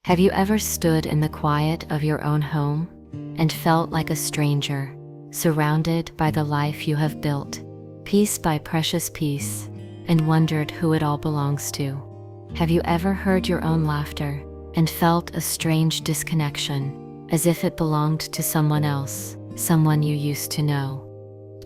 Have you ever stood in the quiet of your own home and felt like a stranger, surrounded by the life you have built, piece by precious piece, and wondered who it all belongs to? Have you ever heard your own laughter and felt a strange disconnection, as if it belonged to someone else, someone you used to know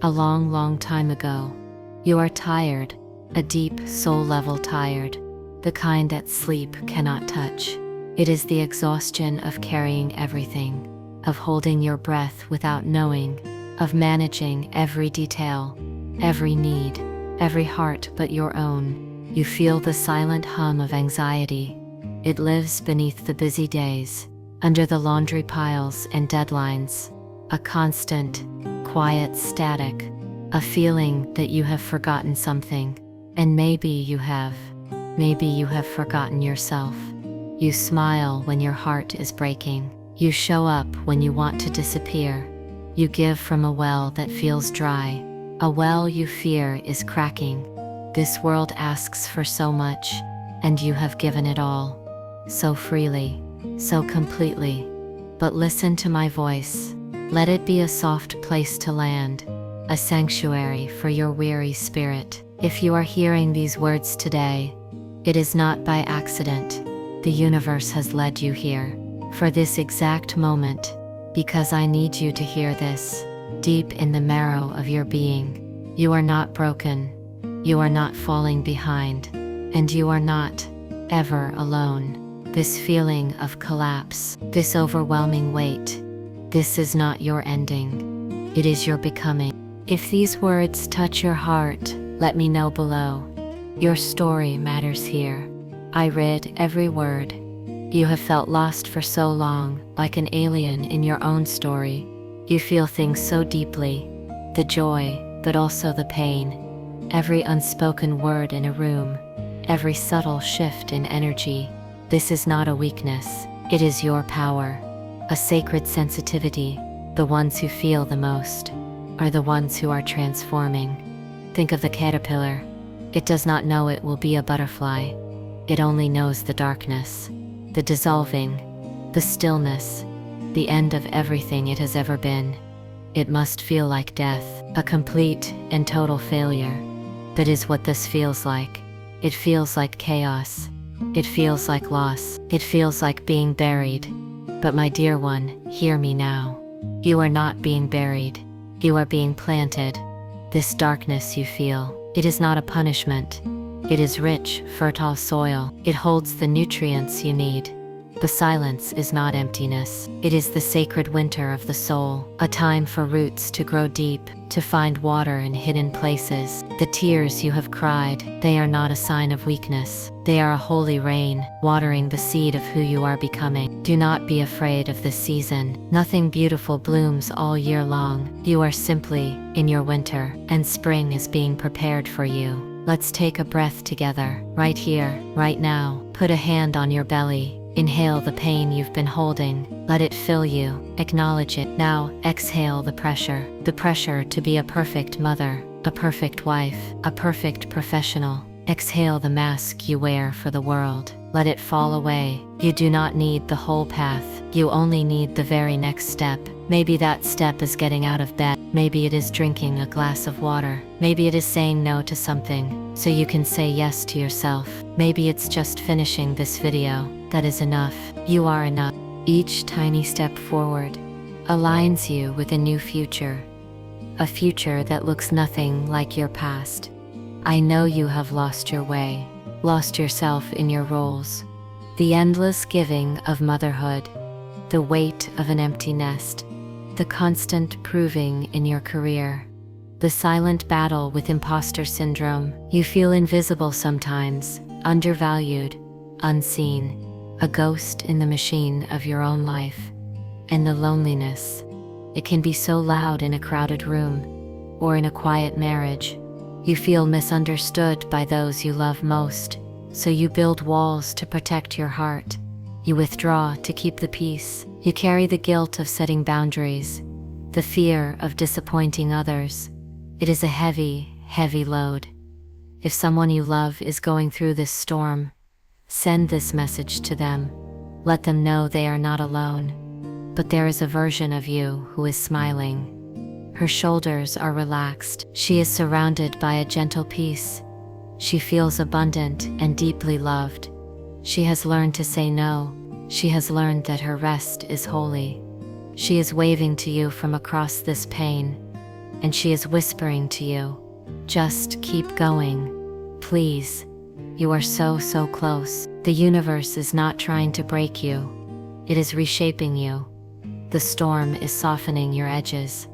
a long, long time ago? You are tired, a deep soul-level tired, the kind that sleep cannot touch. It is the exhaustion of carrying everything, of holding your breath without knowing, of managing every detail, every need, every heart but your own. You feel the silent hum of anxiety. It lives beneath the busy days, under the laundry piles and deadlines, a constant, quiet static, a feeling that you have forgotten something, and maybe you have forgotten yourself. You smile when your heart is breaking. You show up when you want to disappear. You give from a well that feels dry, a well you fear is cracking. This world asks for so much, and you have given it all, so freely, so completely. But listen to my voice. Let it be a soft place to land, a sanctuary for your weary spirit. If you are hearing these words today, it is not by accident. The universe has led you here, for this exact moment, because I need you to hear this, deep in the marrow of your being. You are not broken, you are not falling behind, and you are not, ever alone. This feeling of collapse, this overwhelming weight, this is not your ending, it is your becoming. If these words touch your heart, let me know below. Your story matters here. I read every word. You have felt lost for so long, like an alien in your own story. You feel things so deeply, the joy, but also the pain. Every unspoken word in a room, every subtle shift in energy. This is not a weakness, it is your power, a sacred sensitivity. The ones who feel the most are the ones who are transforming. Think of the caterpillar. It does not know it will be a butterfly. It only knows the darkness, the dissolving, the stillness, the end of everything it has ever been. It must feel like death, a complete and total failure. That is what this feels like. It feels like chaos. It feels like loss. It feels like being buried. But my dear one, hear me now. You are not being buried. You are being planted. This darkness you feel, it is not a punishment. It is rich, fertile soil. It holds the nutrients you need. The silence is not emptiness. It is the sacred winter of the soul, a time for roots to grow deep, to find water in hidden places. The tears you have cried, they are not a sign of weakness. They are a holy rain, watering the seed of who you are becoming. Do not be afraid of this season. Nothing beautiful blooms all year long. You are simply in your winter, and spring is being prepared for you. Let's take a breath together, right here, right now. Put a hand on your belly. Inhale the pain you've been holding. Let it fill you. Acknowledge it. Now, exhale the pressure to be a perfect mother, a perfect wife, a perfect professional. Exhale the mask you wear for the world. Let it fall away. You do not need the whole path. You only need the very next step. Maybe that step is getting out of bed. Maybe it is drinking a glass of water. Maybe it is saying no to something, so you can say yes to yourself. Maybe it's just finishing this video. That is enough. You are enough. Each tiny step forward aligns you with a new future. A future that looks nothing like your past. I know you have lost your way, lost yourself in your roles. The endless giving of motherhood, the weight of an empty nest, the constant proving in your career, the silent battle with imposter syndrome. You feel invisible sometimes, undervalued, unseen, a ghost in the machine of your own life. And the loneliness, it can be so loud in a crowded room, or in a quiet marriage. You feel misunderstood by those you love most, so you build walls to protect your heart. You withdraw to keep the peace. You carry the guilt of setting boundaries, the fear of disappointing others. It is a heavy, heavy load. If someone you love is going through this storm, send this message to them. Let them know they are not alone. But there is a version of you who is smiling. Her shoulders are relaxed. She is surrounded by a gentle peace. She feels abundant and deeply loved. She has learned to say no. She has learned that her rest is holy. She is waving to you from across this pain, and she is whispering to you, just keep going. Please. You are so close. The universe is not trying to break you. It is reshaping you. The storm is softening your edges.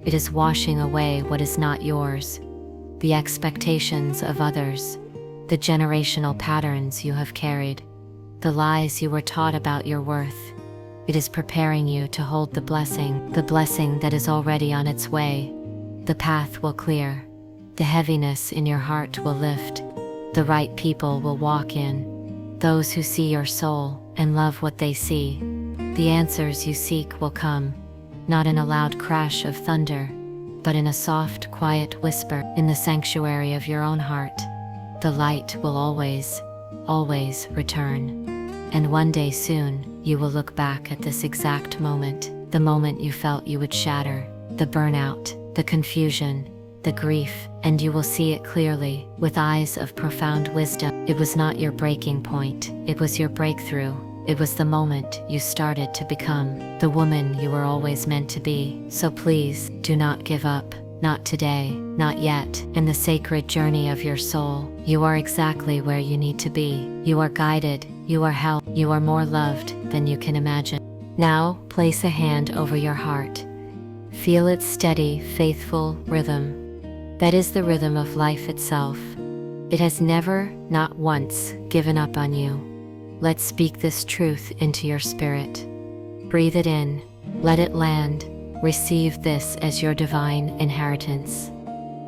It is washing away what is not yours. The expectations of others, the generational patterns you have carried, the lies you were taught about your worth. It is preparing you to hold the blessing that is already on its way. The path will clear. The heaviness in your heart will lift. The right people will walk in. Those who see your soul and love what they see. The answers you seek will come, not in a loud crash of thunder, but in a soft, quiet whisper in the sanctuary of your own heart. The light will always return. And one day soon, you will look back at this exact moment, the moment you felt you would shatter, the burnout, the confusion, the grief, and you will see it clearly, with eyes of profound wisdom. It was not your breaking point, it was your breakthrough. It was the moment you started to become the woman you were always meant to be. So please, do not give up. Not today, not yet. In the sacred journey of your soul, you are exactly where you need to be. You are guided, you are held, you are more loved than you can imagine. Now, place a hand over your heart. Feel its steady, faithful rhythm. That is the rhythm of life itself. It has never, not once, given up on you. Let's speak this truth into your spirit. Breathe it in, let it land. Receive this as your divine inheritance.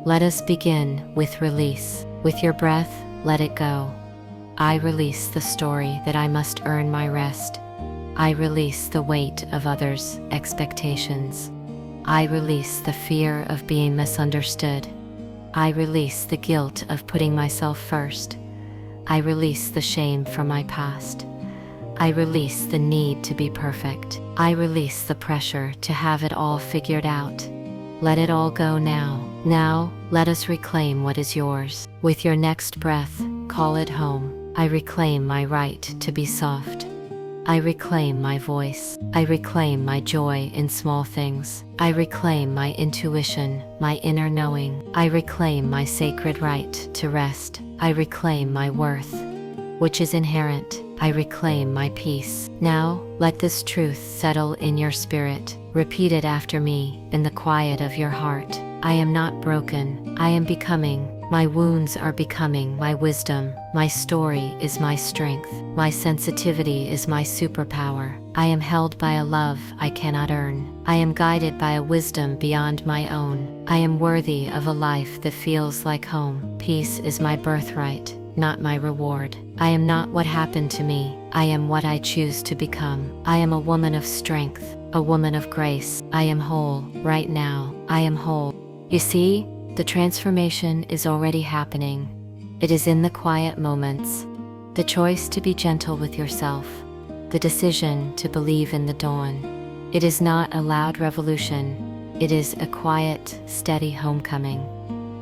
Let us begin with release. With your breath, let it go. I release the story that I must earn my rest. I release the weight of others' expectations. I release the fear of being misunderstood. I release the guilt of putting myself first. I release the shame from my past. I release the need to be perfect. I release the pressure to have it all figured out. Let it all go now. Now, let us reclaim what is yours. With your next breath, call it home. I reclaim my right to be soft. I reclaim my voice. I reclaim my joy in small things. I reclaim my intuition, my inner knowing. I reclaim my sacred right to rest. I reclaim my worth, which is inherent. I reclaim my peace. Now, let this truth settle in your spirit. Repeat it after me, in the quiet of your heart. I am not broken. I am becoming. My wounds are becoming my wisdom. My story is my strength. My sensitivity is my superpower. I am held by a love I cannot earn. I am guided by a wisdom beyond my own. I am worthy of a life that feels like home. Peace is my birthright, not my reward. I am not what happened to me. I am what I choose to become. I am a woman of strength, a woman of grace. I am whole, right now. I am whole. You see, the transformation is already happening. It is in the quiet moments. The choice to be gentle with yourself. The decision to believe in the dawn. It is not a loud revolution. It is a quiet, steady homecoming.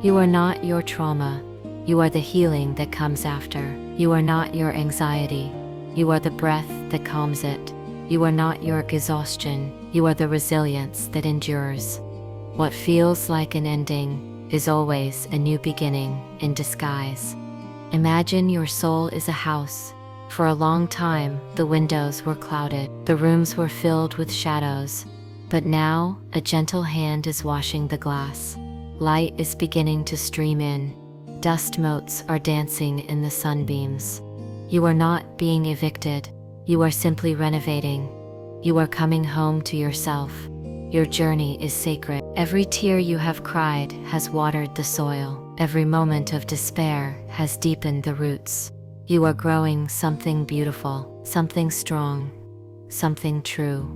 You are not your trauma. You are the healing that comes after. You are not your anxiety. You are the breath that calms it. You are not your exhaustion. You are the resilience that endures. What feels like an ending is always a new beginning in disguise. Imagine your soul is a house. For a long time, the windows were clouded. The rooms were filled with shadows. But now, a gentle hand is washing the glass. Light is beginning to stream in. Dust motes are dancing in the sunbeams. You are not being evicted. You are simply renovating. You are coming home to yourself. Your journey is sacred. Every tear you have cried has watered the soil. Every moment of despair has deepened the roots. You are growing something beautiful, something strong, something true.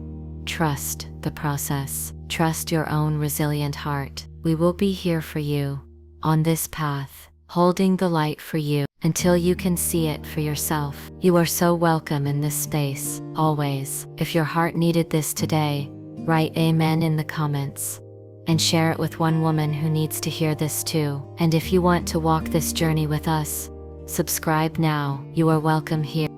Trust the process. Trust your own resilient heart. We will be here for you, on this path, holding the light for you. until you can see it for yourself. You are so welcome in this space, always. If your heart needed this today, write amen in the comments and share it with one woman who needs to hear this too. And if you want to walk this journey with us, subscribe now. You are welcome here.